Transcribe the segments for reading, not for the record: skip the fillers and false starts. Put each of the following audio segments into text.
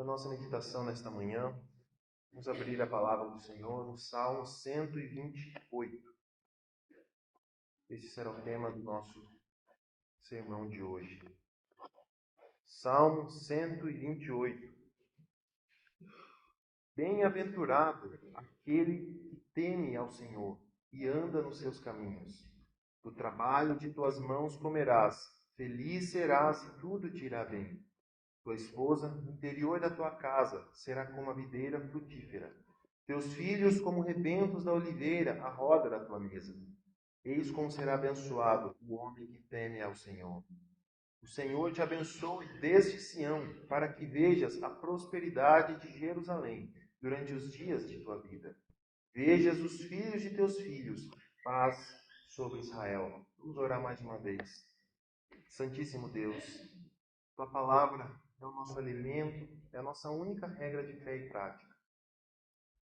para a nossa meditação nesta manhã, vamos abrir a palavra do Senhor no Salmo 128. Esse será o tema do nosso sermão de hoje. Salmo 128. Bem-aventurado aquele que teme ao Senhor e anda nos seus caminhos. Do trabalho de tuas mãos comerás, feliz serás e tudo te irá bem. Tua esposa, no interior da tua casa, será como a videira frutífera. Teus filhos, como rebentos da oliveira, à roda da tua mesa. Eis como será abençoado o homem que teme ao Senhor. O Senhor te abençoe desde Sião, para que vejas a prosperidade de Jerusalém durante os dias de tua vida. Vejas os filhos de teus filhos, paz sobre Israel. Vamos orar mais uma vez. Santíssimo Deus, tua palavra é o nosso alimento, é a nossa única regra de fé e prática.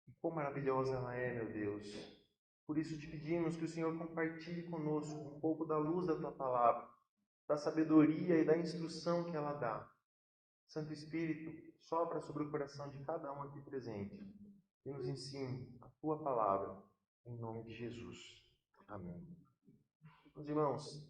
E quão maravilhosa ela é, meu Deus. Por isso te pedimos que o Senhor compartilhe conosco um pouco da luz da tua palavra, da sabedoria e da instrução que ela dá. Santo Espírito, sopra sobre o coração de cada um aqui presente e nos ensine a tua palavra, em nome de Jesus. Amém. Meus irmãos,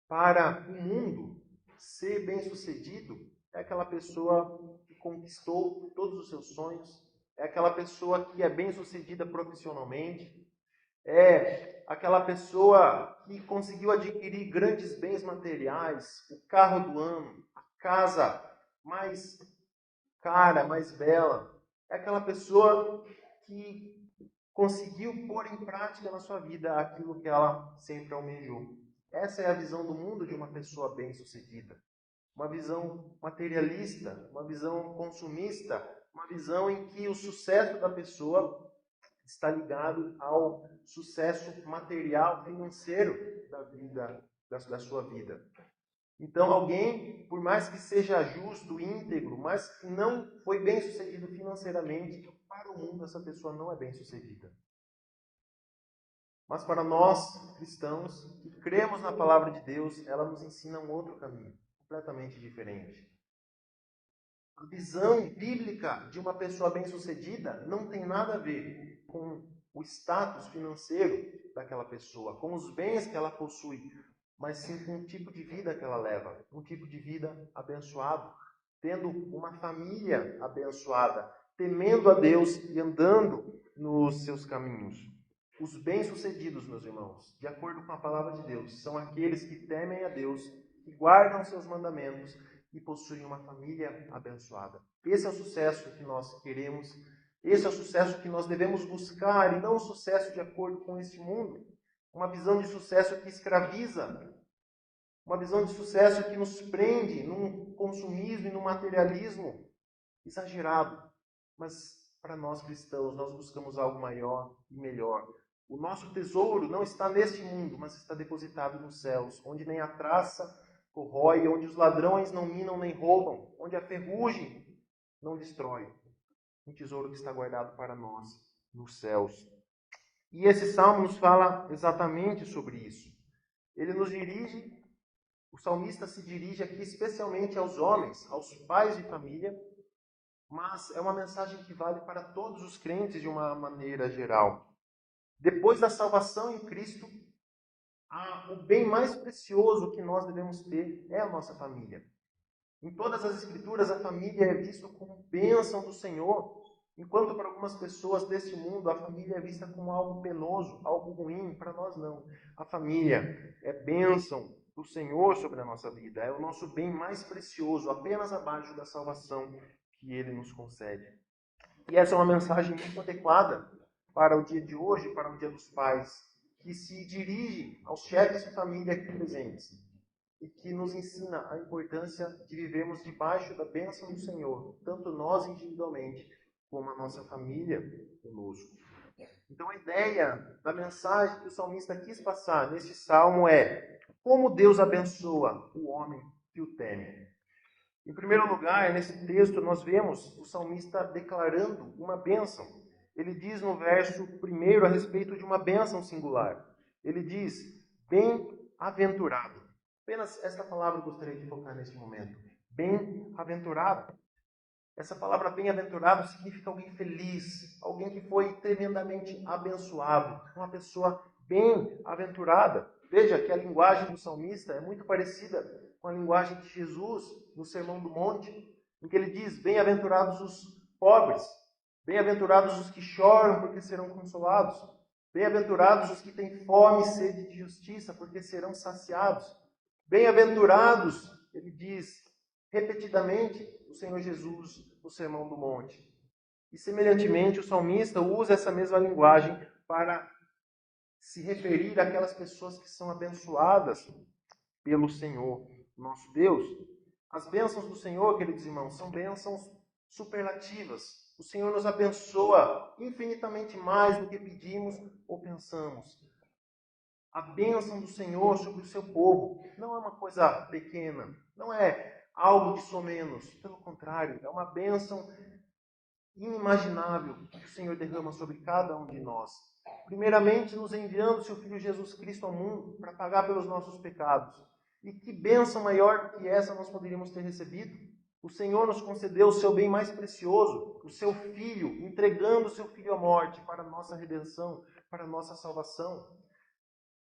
para o mundo, ser bem-sucedido é aquela pessoa que conquistou todos os seus sonhos, é aquela pessoa que é bem-sucedida profissionalmente, é aquela pessoa que conseguiu adquirir grandes bens materiais, o carro do ano, a casa mais cara, mais bela. É aquela pessoa que conseguiu pôr em prática na sua vida aquilo que ela sempre almejou. Essa é a visão do mundo de uma pessoa bem-sucedida. Uma visão materialista, uma visão consumista, uma visão em que o sucesso da pessoa está ligado ao sucesso material, financeiro da sua vida. Então, alguém, por mais que seja justo, íntegro, mas que não foi bem sucedido financeiramente, para o mundo essa pessoa não é bem sucedida. Mas para nós, cristãos, que cremos na palavra de Deus, ela nos ensina um outro caminho, completamente diferente. A visão bíblica de uma pessoa bem-sucedida não tem nada a ver com o status financeiro daquela pessoa, com os bens que ela possui, mas sim com o tipo de vida que ela leva, um tipo de vida abençoado, tendo uma família abençoada, temendo a Deus e andando nos seus caminhos. Os bem-sucedidos, meus irmãos, de acordo com a palavra de Deus, são aqueles que temem a Deus, que guardam seus mandamentos e possuem uma família abençoada. Esse é o sucesso que nós queremos, esse é o sucesso que nós devemos buscar, e não o sucesso de acordo com este mundo. Uma visão de sucesso que escraviza, uma visão de sucesso que nos prende num consumismo e num materialismo exagerado. Mas para nós cristãos, nós buscamos algo maior e melhor. O nosso tesouro não está neste mundo, mas está depositado nos céus, onde nem a traça corrói, onde os ladrões não minam nem roubam, onde a ferrugem não destrói. Um tesouro que está guardado para nós nos céus. E esse salmo nos fala exatamente sobre isso. Ele nos dirige, o salmista se dirige aqui especialmente aos homens, aos pais de família, mas é uma mensagem que vale para todos os crentes de uma maneira geral. Depois da salvação em Cristo, o bem mais precioso que nós devemos ter é a nossa família. Em todas as Escrituras, a família é vista como bênção do Senhor, enquanto para algumas pessoas deste mundo a família é vista como algo penoso, algo ruim. Para nós não. A família é bênção do Senhor sobre a nossa vida, é o nosso bem mais precioso, apenas abaixo da salvação que Ele nos concede. E essa é uma mensagem muito adequada para o dia de hoje, para o Dia dos Pais, que se dirige aos chefes de família aqui presentes e que nos ensina a importância de vivermos debaixo da bênção do Senhor, tanto nós individualmente, como a nossa família conosco. Então a ideia da mensagem que o salmista quis passar neste salmo é como Deus abençoa o homem que o teme. Em primeiro lugar, nesse texto, nós vemos o salmista declarando uma bênção. Ele diz no verso 1 a respeito de uma bênção singular. Ele diz, bem-aventurado. Apenas esta palavra eu gostaria de focar neste momento. Bem-aventurado. Essa palavra bem-aventurado significa alguém feliz, alguém que foi tremendamente abençoado, uma pessoa bem-aventurada. Veja que a linguagem do salmista é muito parecida com a linguagem de Jesus no Sermão do Monte, em que ele diz: bem-aventurados os pobres, bem-aventurados os que choram, porque serão consolados, bem-aventurados os que têm fome e sede de justiça, porque serão saciados. Bem-aventurados, ele diz repetidamente, o Senhor Jesus no Sermão do Monte. E, semelhantemente, o salmista usa essa mesma linguagem para se referir àquelas pessoas que são abençoadas pelo Senhor, nosso Deus. As bênçãos do Senhor, queridos irmãos, são bênçãos superlativas. O Senhor nos abençoa infinitamente mais do que pedimos ou pensamos. A bênção do Senhor sobre o seu povo não é uma coisa pequena, não é algo de somenos. Pelo contrário, é uma bênção inimaginável que o Senhor derrama sobre cada um de nós. Primeiramente, nos enviando seu Filho Jesus Cristo ao mundo para pagar pelos nossos pecados. E que bênção maior que essa nós poderíamos ter recebido? O Senhor nos concedeu o seu bem mais precioso, o seu Filho, entregando o seu Filho à morte para a nossa redenção, para a nossa salvação.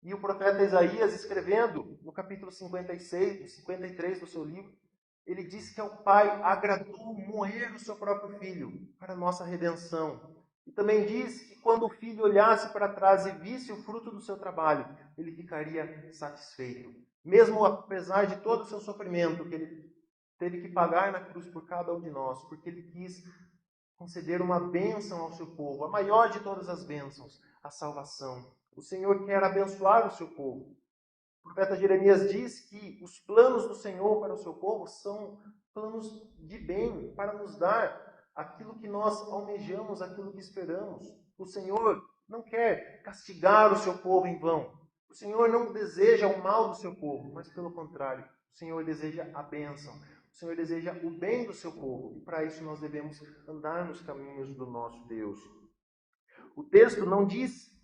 E o profeta Isaías, escrevendo no capítulo 53 do seu livro, ele diz que ao Pai agradou moer o seu próprio Filho para a nossa redenção. E também diz que quando o Filho olhasse para trás e visse o fruto do seu trabalho, ele ficaria satisfeito. Mesmo apesar de todo o seu sofrimento que ele teve que pagar na cruz por cada um de nós, porque ele quis conceder uma bênção ao seu povo, a maior de todas as bênçãos, a salvação. O Senhor quer abençoar o seu povo. O profeta Jeremias diz que os planos do Senhor para o seu povo são planos de bem, para nos dar aquilo que nós almejamos, aquilo que esperamos. O Senhor não quer castigar o seu povo em vão. O Senhor não deseja o mal do seu povo, mas pelo contrário, o Senhor deseja a bênção. O Senhor deseja o bem do seu povo. E para isso nós devemos andar nos caminhos do nosso Deus. O texto não diz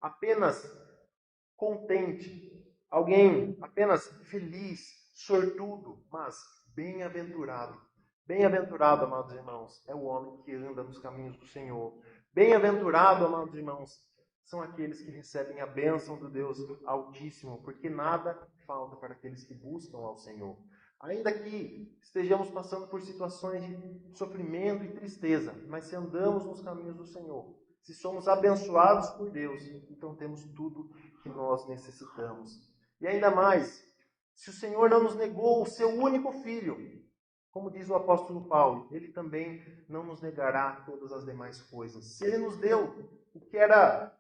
apenas contente, alguém apenas feliz, sortudo, mas bem-aventurado. Bem-aventurado, amados irmãos, é o homem que anda nos caminhos do Senhor. Bem-aventurado, amados irmãos, são aqueles que recebem a bênção do Deus Altíssimo, porque nada falta para aqueles que buscam ao Senhor. Ainda que estejamos passando por situações de sofrimento e tristeza, mas se andamos nos caminhos do Senhor, se somos abençoados por Deus, então temos tudo que nós necessitamos. E ainda mais, se o Senhor não nos negou o seu único filho, como diz o apóstolo Paulo, ele também não nos negará todas as demais coisas. Se ele nos deu o que era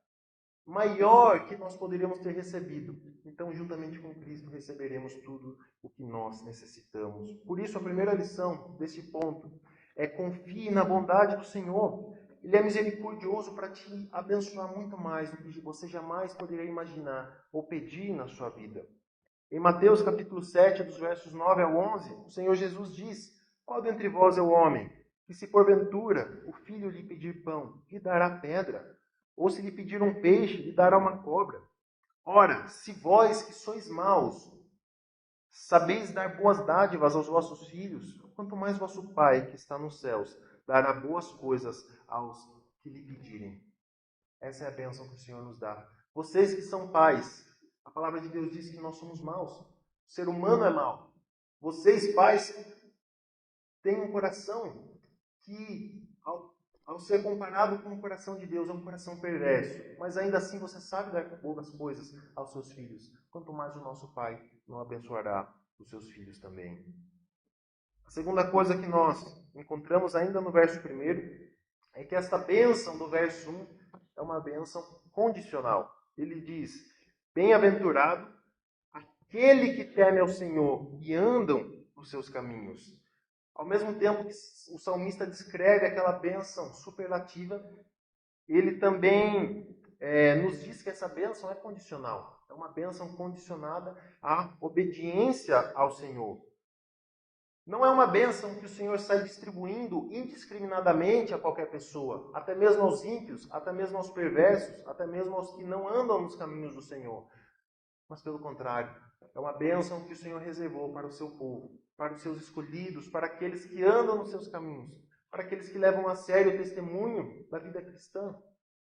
maior que nós poderíamos ter recebido, então juntamente com Cristo receberemos tudo o que nós necessitamos. Por isso, a primeira lição deste ponto é: confie na bondade do Senhor. Ele é misericordioso para te abençoar muito mais do que você jamais poderia imaginar ou pedir na sua vida. Em Mateus capítulo 7, dos versos 9 ao 11, o Senhor Jesus diz: qual dentre vós é o homem que, se porventura o filho lhe pedir pão, lhe dará pedra? Ou se lhe pedir um peixe, lhe dará uma cobra? Ora, se vós que sois maus, sabeis dar boas dádivas aos vossos filhos, quanto mais vosso Pai, que está nos céus, dará boas coisas aos que lhe pedirem. Essa é a bênção que o Senhor nos dá. Vocês que são pais, a palavra de Deus diz que nós somos maus. O ser humano é mau. Vocês, pais, têm um coração que, ao ser comparado com o coração de Deus, é um coração perverso. Mas ainda assim você sabe dar boas coisas aos seus filhos. Quanto mais o nosso Pai não abençoará os seus filhos também. A segunda coisa que nós encontramos ainda no verso 1 é que esta bênção do verso 1 é uma bênção condicional. Ele diz: bem-aventurado aquele que teme ao Senhor e andam nos seus caminhos. Ao mesmo tempo que o salmista descreve aquela bênção superlativa, ele também nos diz que essa bênção é condicional. É uma bênção condicionada à obediência ao Senhor. Não é uma bênção que o Senhor sai distribuindo indiscriminadamente a qualquer pessoa, até mesmo aos ímpios, até mesmo aos perversos, até mesmo aos que não andam nos caminhos do Senhor. mas pelo contrário, é uma bênção que o Senhor reservou para o seu povo, para os seus escolhidos, para aqueles que andam nos seus caminhos, para aqueles que levam a sério o testemunho da vida cristã,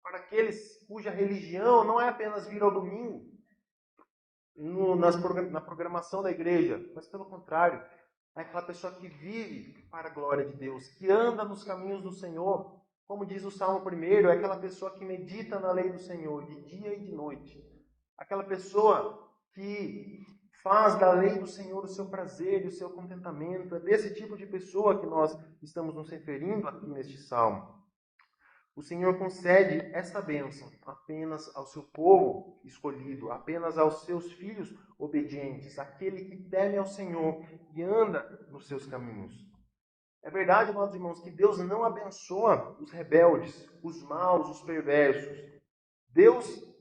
para aqueles cuja religião não é apenas vir ao domingo, na programação da igreja, mas pelo contrário, é aquela pessoa que vive para a glória de Deus, que anda nos caminhos do Senhor. Como diz o Salmo 1, é aquela pessoa que medita na lei do Senhor de dia e de noite. Aquela pessoa que faz da lei do Senhor o seu prazer e o seu contentamento. É desse tipo de pessoa que nós estamos nos referindo aqui neste Salmo. O Senhor concede esta bênção apenas ao seu povo escolhido, apenas aos seus filhos obedientes, aquele que teme ao Senhor e anda nos seus caminhos. É verdade, amados irmãos, que Deus não abençoa os rebeldes, os maus, os perversos. Deus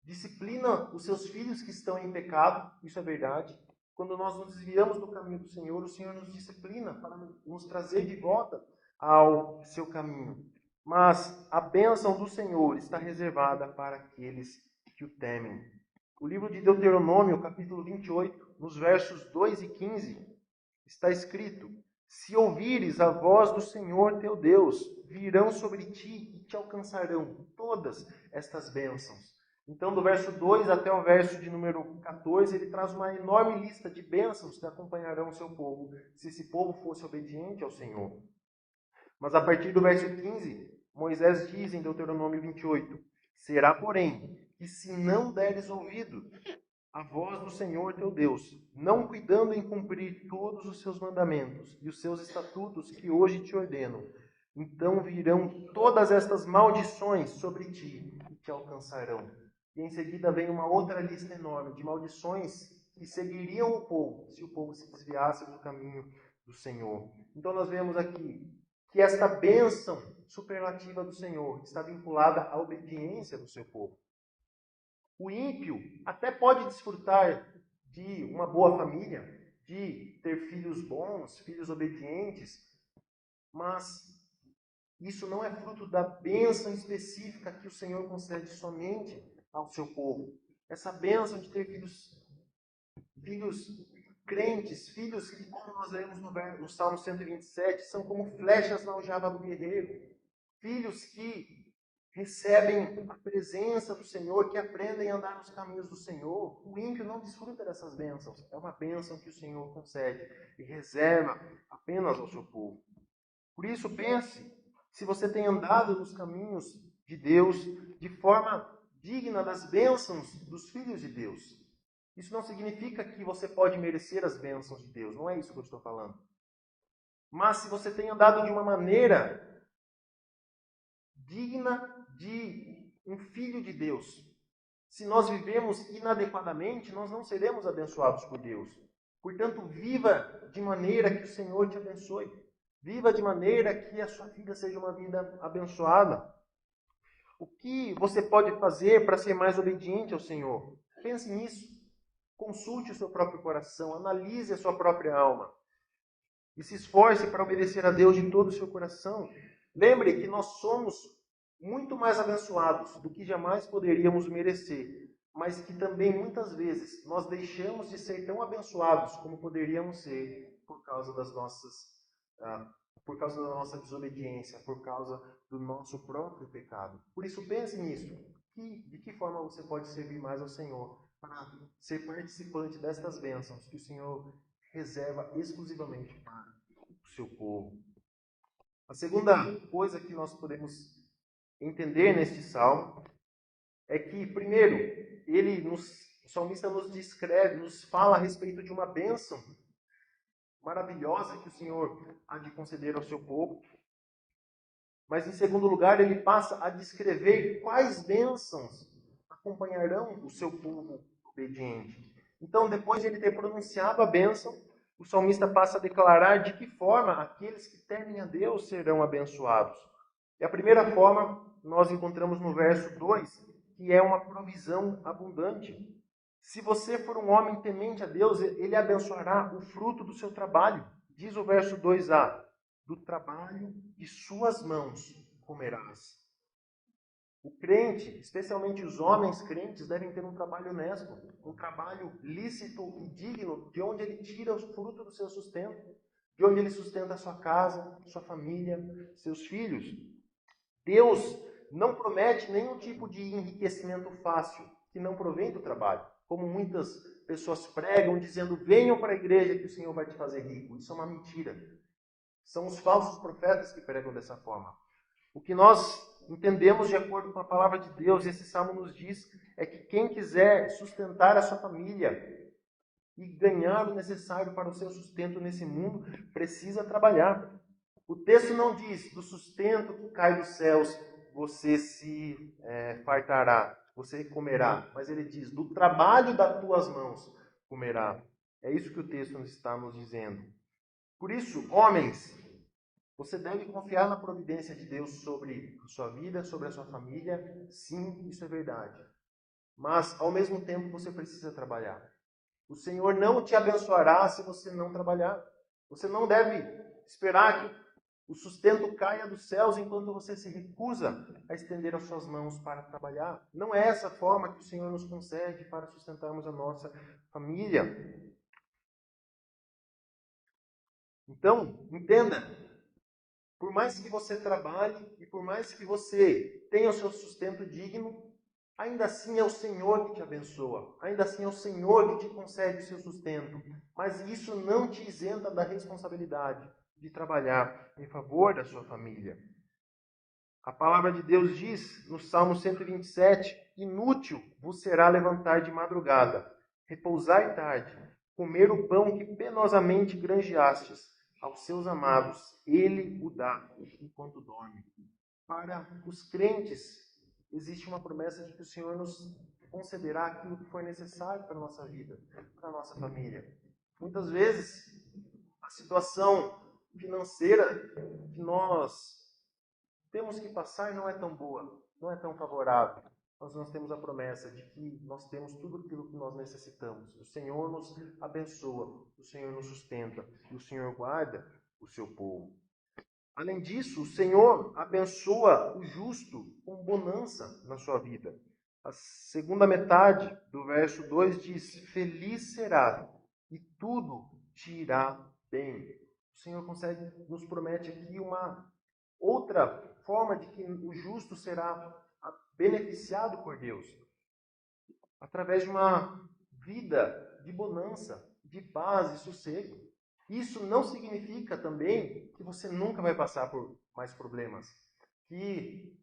disciplina os seus filhos que estão em pecado, isso é verdade. Quando nós nos desviamos do caminho do Senhor, o Senhor nos disciplina para nos trazer de volta ao seu caminho. Mas a bênção do Senhor está reservada para aqueles que o temem. O livro de Deuteronômio, capítulo 28, nos versos 2 e 15, está escrito: se ouvires a voz do Senhor teu Deus, virão sobre ti e te alcançarão todas estas bênçãos. Então, do verso 2 até o verso de número 14, ele traz uma enorme lista de bênçãos que acompanharão o seu povo, se esse povo fosse obediente ao Senhor. Mas a partir do verso 15, Moisés diz em Deuteronômio 28, será, porém, que se não deres ouvido a voz do Senhor teu Deus, não cuidando em cumprir todos os seus mandamentos e os seus estatutos que hoje te ordeno, então virão todas estas maldições sobre ti e te alcançarão. E em seguida vem uma outra lista enorme de maldições que seguiriam o povo, se o povo se desviasse do caminho do Senhor. Então nós vemos aqui que esta bênção superlativa do Senhor está vinculada à obediência do seu povo. O ímpio até pode desfrutar de uma boa família, de ter filhos bons, filhos obedientes, mas isso não é fruto da bênção específica que o Senhor concede somente ao seu povo. Essa bênção de ter filhos crentes, filhos que, como nós lemos no Salmo 127, são como flechas na aljava do guerreiro. Filhos que recebem a presença do Senhor, que aprendem a andar nos caminhos do Senhor. O ímpio não desfruta dessas bênçãos. É uma bênção que o Senhor concede e reserva apenas ao seu povo. Por isso, pense se você tem andado nos caminhos de Deus de forma digna das bênçãos dos filhos de Deus. Isso não significa que você pode merecer as bênçãos de Deus. Não é isso que eu estou falando. Mas se você tem andado de uma maneira digna de um filho de Deus. Se nós vivemos inadequadamente, nós não seremos abençoados por Deus. Portanto, viva de maneira que o Senhor te abençoe. Viva de maneira que a sua vida seja uma vida abençoada. O que você pode fazer para ser mais obediente ao Senhor? Pense nisso. Consulte o seu próprio coração, analise a sua própria alma. E se esforce para obedecer a Deus de todo o seu coração. Lembre que nós somos muito mais abençoados do que jamais poderíamos merecer, mas que também muitas vezes nós deixamos de ser tão abençoados como poderíamos ser por causa da nossa desobediência, por causa do nosso próprio pecado. Por isso pense nisso. De que forma você pode servir mais ao Senhor para ser participante destas bênçãos que o Senhor reserva exclusivamente para o seu povo. A segunda coisa que nós podemos entender neste salmo é que, primeiro, o salmista nos descreve, nos fala a respeito de uma bênção maravilhosa que o Senhor há de conceder ao seu povo. Mas, em segundo lugar, ele passa a descrever quais bênçãos acompanharão o seu povo obediente. Então, depois de ele ter pronunciado a bênção, o salmista passa a declarar de que forma aqueles que temem a Deus serão abençoados. E a primeira forma nós encontramos no verso 2, que é uma provisão abundante. Se você for um homem temente a Deus, ele abençoará o fruto do seu trabalho. Diz o verso 2a, do trabalho de suas mãos comerás. O crente, especialmente os homens crentes, devem ter um trabalho honesto, um trabalho lícito e digno, de onde ele tira o fruto do seu sustento, de onde ele sustenta a sua casa, sua família, seus filhos. Deus não promete nenhum tipo de enriquecimento fácil, que não provém do trabalho. Como muitas pessoas pregam, dizendo, venham para a igreja que o Senhor vai te fazer rico. Isso é uma mentira. São os falsos profetas que pregam dessa forma. O que nós entendemos de acordo com a palavra de Deus, esse salmo nos diz, é que quem quiser sustentar a sua família e ganhar o necessário para o seu sustento nesse mundo, precisa trabalhar. O texto não diz do sustento que cai dos céus, você se fartará, você comerá, mas ele diz do trabalho das tuas mãos comerá. É isso que o texto está nos dizendo. Por isso, homens, você deve confiar na providência de Deus sobre a sua vida, sobre a sua família. Sim, isso é verdade. Mas, ao mesmo tempo, você precisa trabalhar. O Senhor não te abençoará se você não trabalhar. Você não deve esperar que o sustento caia dos céus enquanto você se recusa a estender as suas mãos para trabalhar. Não é essa forma que o Senhor nos concede para sustentarmos a nossa família. Então, entenda. Por mais que você trabalhe e por mais que você tenha o seu sustento digno, ainda assim é o Senhor que te abençoa. Ainda assim é o Senhor que te concede o seu sustento. Mas isso não te isenta da responsabilidade de trabalhar em favor da sua família. A palavra de Deus diz no Salmo 127, inútil vos será levantar de madrugada, repousar tarde, comer o pão que penosamente granjeastes. Aos seus amados, ele o dá enquanto dorme. Para os crentes, existe uma promessa de que o Senhor nos concederá aquilo que for necessário para a nossa vida, para a nossa família. Muitas vezes, a situação financeira que nós temos que passar não é tão boa, não é tão favorável. Mas nós temos a promessa de que nós temos tudo aquilo que nós necessitamos. O Senhor nos abençoa, o Senhor nos sustenta e o Senhor guarda o seu povo. Além disso, o Senhor abençoa o justo com bonança na sua vida. A segunda metade do verso 2 diz, feliz será e tudo te irá bem. O Senhor nos promete aqui uma outra forma de que o justo será beneficiado por Deus, através de uma vida de bonança, de paz e sossego. Isso não significa também que você nunca vai passar por mais problemas, que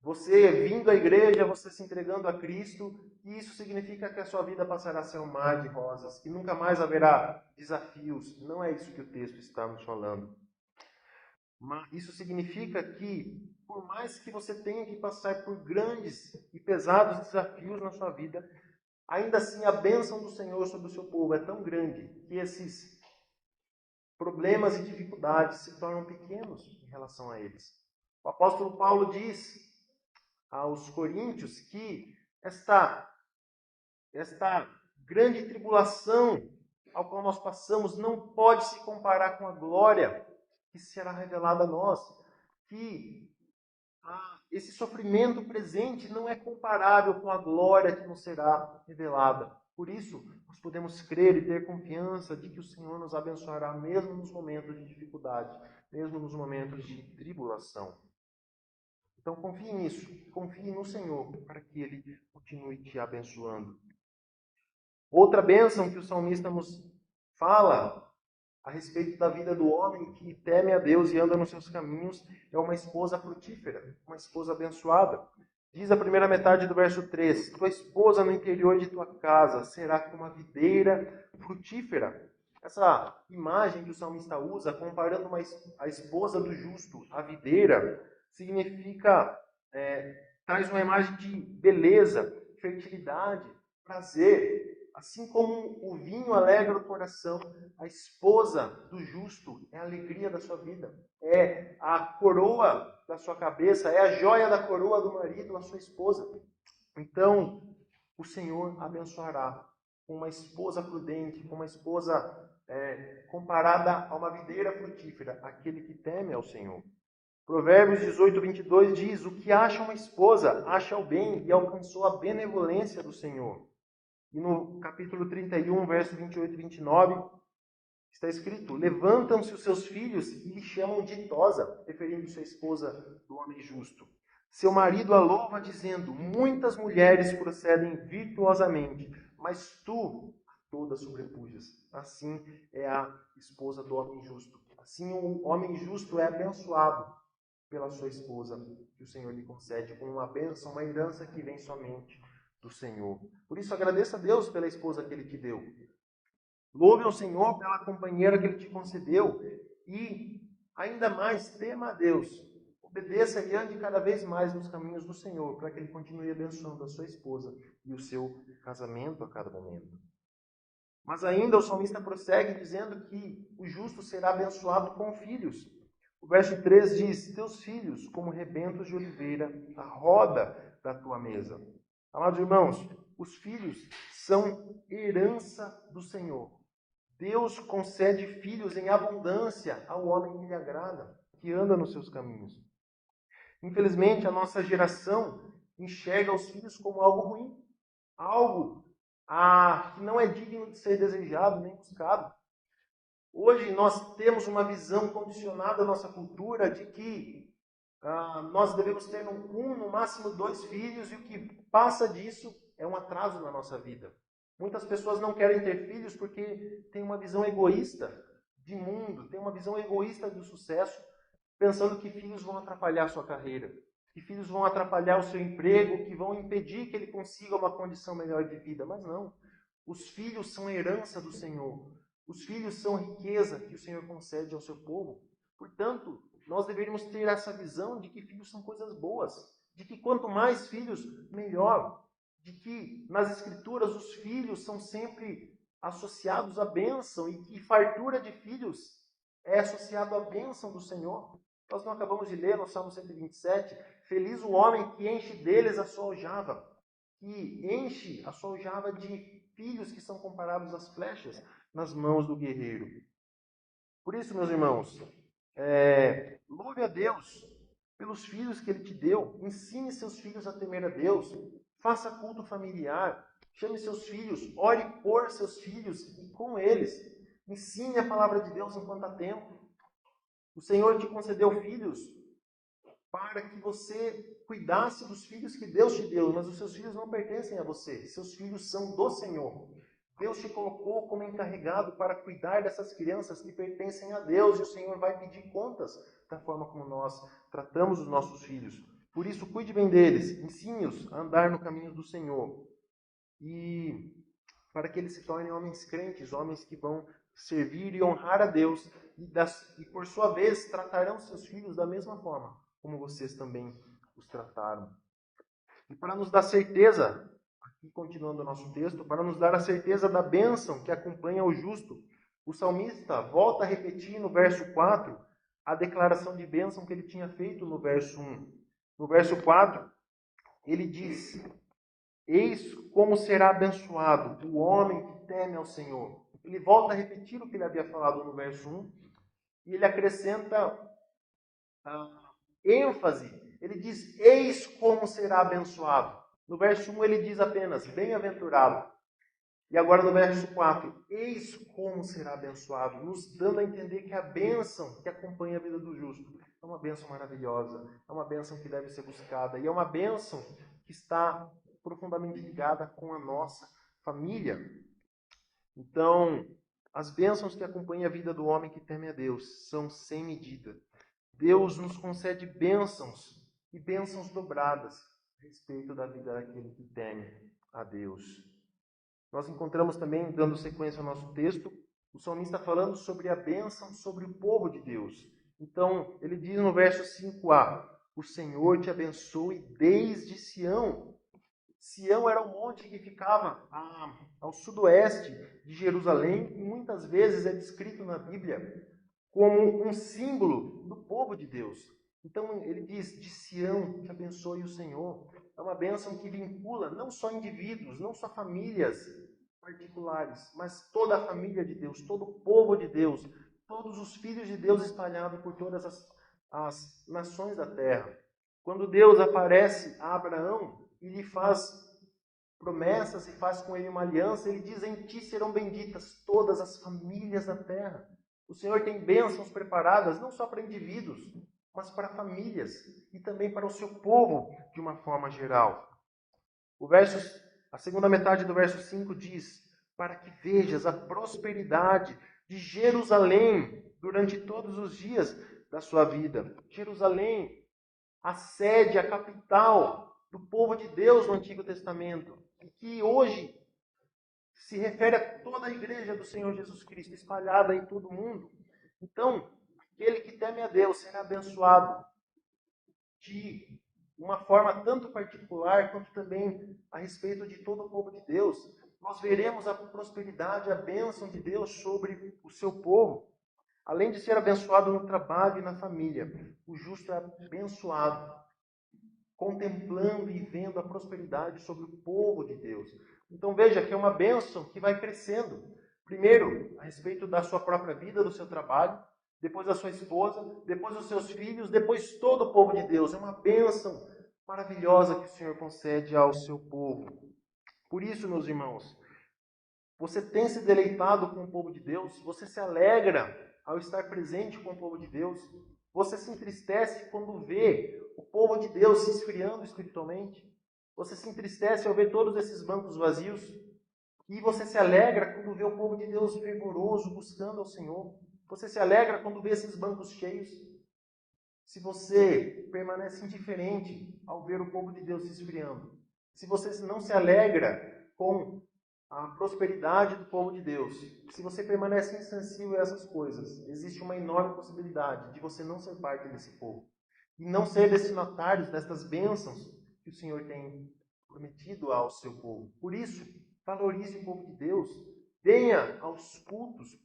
você vindo à igreja, você se entregando a Cristo, e isso significa que a sua vida passará a ser um mar de rosas, que nunca mais haverá desafios. Não é isso que o texto está nos falando. Mas isso significa que, por mais que você tenha que passar por grandes e pesados desafios na sua vida, ainda assim a bênção do Senhor sobre o seu povo é tão grande que esses problemas e dificuldades se tornam pequenos em relação a eles. O apóstolo Paulo diz aos coríntios que esta grande tribulação ao qual nós passamos não pode se comparar com a glória que será revelada a nós, que esse sofrimento presente não é comparável com a glória que nos será revelada. Por isso, nós podemos crer e ter confiança de que o Senhor nos abençoará mesmo nos momentos de dificuldade, mesmo nos momentos de tribulação. Então confie nisso, confie no Senhor para que Ele continue te abençoando. Outra bênção que o salmista nos fala a respeito da vida do homem que teme a Deus e anda nos seus caminhos é uma esposa frutífera, uma esposa abençoada. Diz a primeira metade do verso 3, tua esposa no interior de tua casa será como uma videira frutífera. Essa imagem que o salmista usa, comparando a esposa do justo à videira, significa, traz uma imagem de beleza, fertilidade, prazer. Assim como o vinho alegra o coração, a esposa do justo é a alegria da sua vida, é a coroa da sua cabeça, é a joia da coroa do marido, a sua esposa. Então, o Senhor abençoará com uma esposa prudente, com uma esposa comparada a uma videira frutífera, aquele que teme ao Senhor. Provérbios 18, 22 diz: o que acha uma esposa, acha o bem e alcançou a benevolência do Senhor. E no capítulo 31, verso 28 e 29, está escrito: levantam-se os seus filhos e lhe chamam ditosa, referindo-se à esposa do homem justo. Seu marido a louva, dizendo: muitas mulheres procedem virtuosamente, mas tu a todas sobrepujas. Assim é a esposa do homem justo. Assim o homem justo é abençoado pela sua esposa, que o Senhor lhe concede com uma bênção, uma herança que vem somente do Senhor. Por isso, agradeça a Deus pela esposa que Ele te deu. Louve ao Senhor pela companheira que Ele te concedeu. E, ainda mais, tema a Deus. Obedeça e ande cada vez mais nos caminhos do Senhor, para que Ele continue abençoando a sua esposa e o seu casamento a cada momento. Mas ainda o salmista prossegue dizendo que o justo será abençoado com filhos. O verso 3 diz: teus filhos, como rebentos de oliveira, a roda da tua mesa. Amados irmãos, os filhos são herança do Senhor. Deus concede filhos em abundância ao homem que lhe agrada, que anda nos seus caminhos. Infelizmente, a nossa geração enxerga os filhos como algo ruim, algo que não é digno de ser desejado nem buscado. Hoje nós temos uma visão condicionada da nossa cultura de que nós devemos ter no máximo 2 filhos, e o que passa disso é um atraso na nossa vida. Muitas pessoas não querem ter filhos porque têm uma visão egoísta de mundo, têm uma visão egoísta do sucesso, pensando que filhos vão atrapalhar a sua carreira, que filhos vão atrapalhar o seu emprego, que vão impedir que ele consiga uma condição melhor de vida. Mas não, os filhos são herança do Senhor. Os filhos são riqueza que o Senhor concede ao seu povo. Portanto, nós deveríamos ter essa visão de que filhos são coisas boas, de que quanto mais filhos, melhor, de que nas Escrituras os filhos são sempre associados à bênção e que fartura de filhos é associado à bênção do Senhor. Nós não acabamos de ler no Salmo 127, feliz o homem que enche deles a sua aljava, que enche a sua aljava de filhos que são comparados às flechas nas mãos do guerreiro. Por isso, meus irmãos, louve a Deus pelos filhos que Ele te deu. Ensine seus filhos a temer a Deus. Faça culto familiar. Chame seus filhos. Ore por seus filhos e com eles. Ensine a palavra de Deus enquanto há tempo. O Senhor te concedeu filhos para que você cuidasse dos filhos que Deus te deu, mas os seus filhos não pertencem a você. Seus filhos são do Senhor. Deus te colocou como encarregado para cuidar dessas crianças que pertencem a Deus, e o Senhor vai pedir contas da forma como nós tratamos os nossos filhos. Por isso, cuide bem deles, ensine-os a andar no caminho do Senhor, e para que eles se tornem homens crentes, homens que vão servir e honrar a Deus, e por sua vez tratarão seus filhos da mesma forma como vocês também os trataram. E para nos dar certeza, aqui continuando o nosso texto, para nos dar a certeza da bênção que acompanha o justo, o salmista volta a repetir no verso 4 a declaração de bênção que ele tinha feito no verso 1. No verso 4, ele diz: eis como será abençoado o homem que teme ao Senhor. Ele volta a repetir o que ele havia falado no verso 1, e ele acrescenta ênfase. Ele diz: eis como será abençoado. No verso 1 ele diz apenas: bem-aventurado. E agora no verso 4, eis como será abençoado, nos dando a entender que a bênção que acompanha a vida do justo é uma bênção maravilhosa, é uma bênção que deve ser buscada, e é uma bênção que está profundamente ligada com a nossa família. Então, as bênçãos que acompanham a vida do homem que teme a Deus são sem medida. Deus nos concede bênçãos e bênçãos dobradas a respeito da vida daquele que teme a Deus. Nós encontramos também, dando sequência ao nosso texto, o salmista falando sobre a bênção sobre o povo de Deus. Então, ele diz no verso 5a: o Senhor te abençoe desde Sião. Sião era um monte que ficava ao sudoeste de Jerusalém e muitas vezes é descrito na Bíblia como um símbolo do povo de Deus. Então ele diz: de Sião te abençoe o Senhor. É uma bênção que vincula não só indivíduos, não só famílias particulares, mas toda a família de Deus, todo o povo de Deus, todos os filhos de Deus espalhados por todas as as nações da terra. Quando Deus aparece a Abraão e lhe faz promessas e faz com ele uma aliança, ele diz: em ti serão benditas todas as famílias da terra. O Senhor tem bênçãos preparadas não só para indivíduos, mas para famílias e também para o seu povo de uma forma geral. A segunda metade do verso 5 diz: para que vejas a prosperidade de Jerusalém durante todos os dias da sua vida. Jerusalém, a sede, a capital do povo de Deus no Antigo Testamento, e que hoje se refere a toda a igreja do Senhor Jesus Cristo, espalhada em todo o mundo. Então, aquele que teme a Deus será abençoado de uma forma tanto particular, quanto também a respeito de todo o povo de Deus. Nós veremos a prosperidade, a bênção de Deus sobre o seu povo. Além de ser abençoado no trabalho e na família, o justo é abençoado, contemplando e vendo a prosperidade sobre o povo de Deus. Então veja que é uma bênção que vai crescendo. Primeiro, a respeito da sua própria vida, do seu trabalho, depois da sua esposa, depois dos seus filhos, depois todo o povo de Deus. É uma bênção maravilhosa que o Senhor concede ao seu povo. Por isso, meus irmãos, você tem se deleitado com o povo de Deus? Você se alegra ao estar presente com o povo de Deus? Você se entristece quando vê o povo de Deus se esfriando espiritualmente? Você se entristece ao ver todos esses bancos vazios? E você se alegra quando vê o povo de Deus fervoroso buscando ao Senhor? Você se alegra quando vê esses bancos cheios? Se você permanece indiferente ao ver o povo de Deus se esfriando, se você não se alegra com a prosperidade do povo de Deus, se você permanece insensível a essas coisas, existe uma enorme possibilidade de você não ser parte desse povo e não ser destinatário destas bênçãos que o Senhor tem prometido ao seu povo. Por isso, valorize o povo de Deus, venha aos cultos,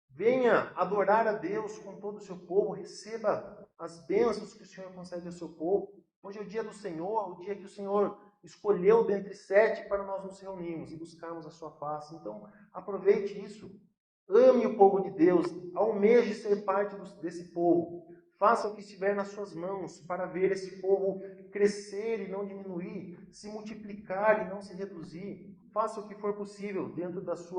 venha adorar a Deus com todo o seu povo, receba as bênçãos que o Senhor concede ao seu povo. Hoje é o dia do Senhor, o dia que o Senhor escolheu dentre 7 para nós nos reunirmos e buscarmos a sua face. Então, aproveite isso. Ame o povo de Deus, almeje ser parte desse povo. Faça o que estiver nas suas mãos para ver esse povo crescer e não diminuir, se multiplicar e não se reduzir. Faça o que for possível dentro dos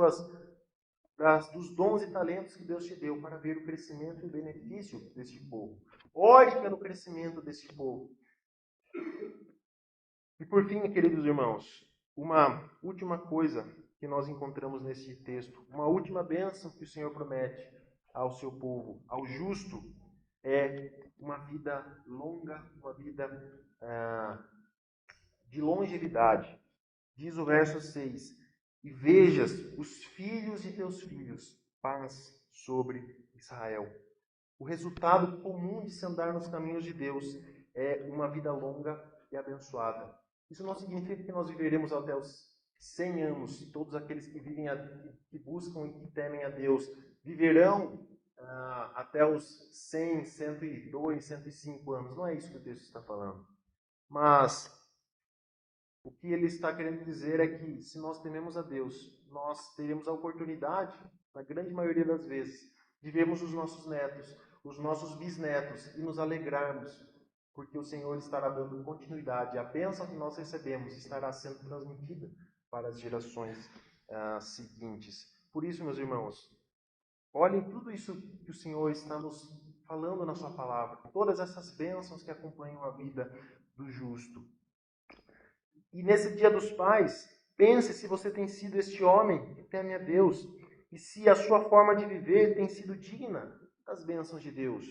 dons e talentos que Deus te deu para ver o crescimento e o benefício deste povo. Ore pelo crescimento deste povo. E por fim, queridos irmãos, uma última coisa que nós encontramos nesse texto, uma última bênção que o Senhor promete ao seu povo, ao justo, é uma vida longa, uma vida de longevidade. Diz o verso 6, e vejas os filhos de teus filhos, paz sobre Israel. O resultado comum de se andar nos caminhos de Deus é uma vida longa e abençoada. Isso não significa que nós viveremos até os 100 anos. Todos aqueles que vivem, que buscam e que temem a Deus, viverão até os 100, 102, 105 anos. Não é isso que o texto está falando. Mas o que ele está querendo dizer é que, se nós tememos a Deus, nós teremos a oportunidade, na grande maioria das vezes, de vermos os nossos netos, os nossos bisnetos e nos alegrarmos, porque o Senhor estará dando continuidade. A bênção que nós recebemos estará sendo transmitida para as gerações seguintes. Por isso, meus irmãos, olhem tudo isso que o Senhor está nos falando na sua palavra, todas essas bênçãos que acompanham a vida do justo. E nesse Dia dos Pais, pense se você tem sido este homem que teme a Deus e se a sua forma de viver tem sido digna das bênçãos de Deus.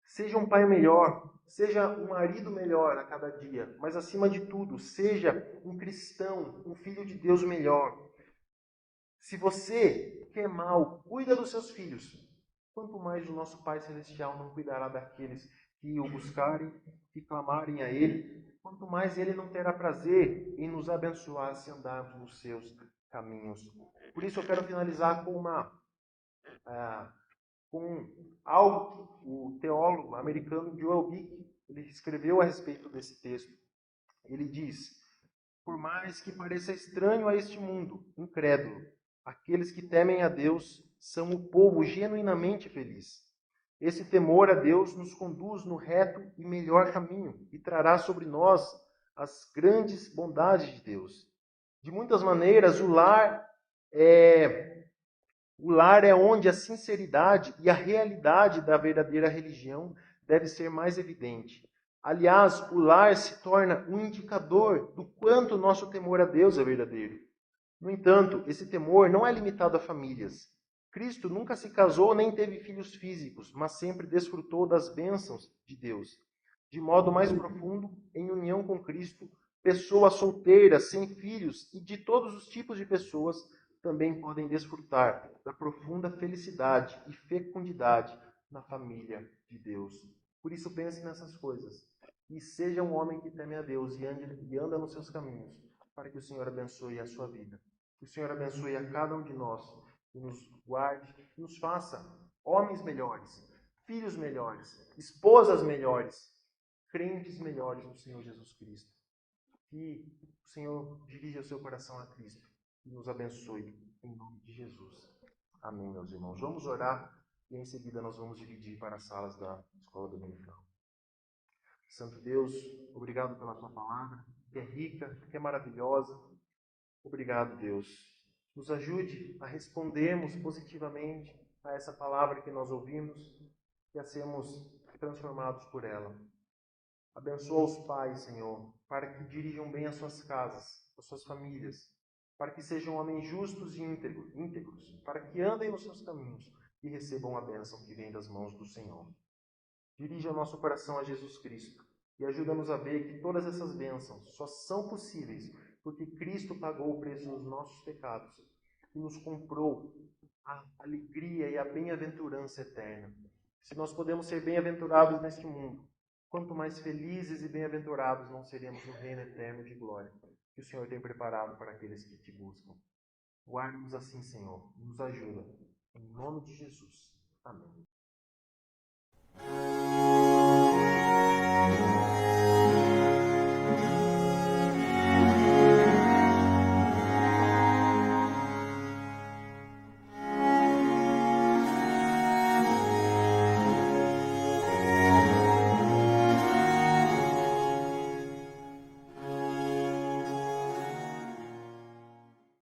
Seja um pai melhor, seja um marido melhor a cada dia, mas acima de tudo, seja um cristão, um filho de Deus melhor. Se você que é mau, cuida dos seus filhos, quanto mais o nosso Pai Celestial não cuidará daqueles que o buscarem e clamarem a Ele, quanto mais Ele não terá prazer em nos abençoar se andarmos nos seus caminhos. Por isso eu quero finalizar com algo que o teólogo americano Joel Bick ele escreveu a respeito desse texto. Ele diz: por mais que pareça estranho a este mundo incrédulo, aqueles que temem a Deus são o povo genuinamente feliz. Esse temor a Deus nos conduz no reto e melhor caminho e trará sobre nós as grandes bondades de Deus. De muitas maneiras, o lar é onde a sinceridade e a realidade da verdadeira religião deve ser mais evidente. Aliás, o lar se torna um indicador do quanto nosso temor a Deus é verdadeiro. No entanto, esse temor não é limitado a famílias. Cristo nunca se casou nem teve filhos físicos, mas sempre desfrutou das bênçãos de Deus. De modo mais profundo, em união com Cristo, pessoas solteiras, sem filhos e de todos os tipos de pessoas também podem desfrutar da profunda felicidade e fecundidade na família de Deus. Por isso, pense nessas coisas. E seja um homem que teme a Deus e anda nos seus caminhos, para que o Senhor abençoe a sua vida. Que o Senhor abençoe a cada um de nós e nos guarde, e nos faça homens melhores, filhos melhores, esposas melhores, crentes melhores no Senhor Jesus Cristo. Que o Senhor dirija o seu coração a Cristo e nos abençoe em nome de Jesus. Amém, meus irmãos. Vamos orar e em seguida nós vamos dividir para as salas da Escola Dominical. Santo Deus, obrigado pela tua palavra, que é rica, que é maravilhosa. Obrigado, Deus. Nos ajude a respondermos positivamente a essa palavra que nós ouvimos e a sermos transformados por ela. Abençoa os pais, Senhor, para que dirijam bem as suas casas, as suas famílias, para que sejam homens justos e íntegros, para que andem nos seus caminhos e recebam a bênção que vem das mãos do Senhor. Dirija o nosso coração a Jesus Cristo e ajuda-nos a ver que todas essas bênçãos só são possíveis porque Cristo pagou o preço dos nossos pecados e nos comprou a alegria e a bem-aventurança eterna. Se nós podemos ser bem-aventurados neste mundo, quanto mais felizes e bem-aventurados não seremos no reino eterno de glória que o Senhor tem preparado para aqueles que te buscam. Guarde-nos assim, Senhor, e nos ajuda. Em nome de Jesus. Amém.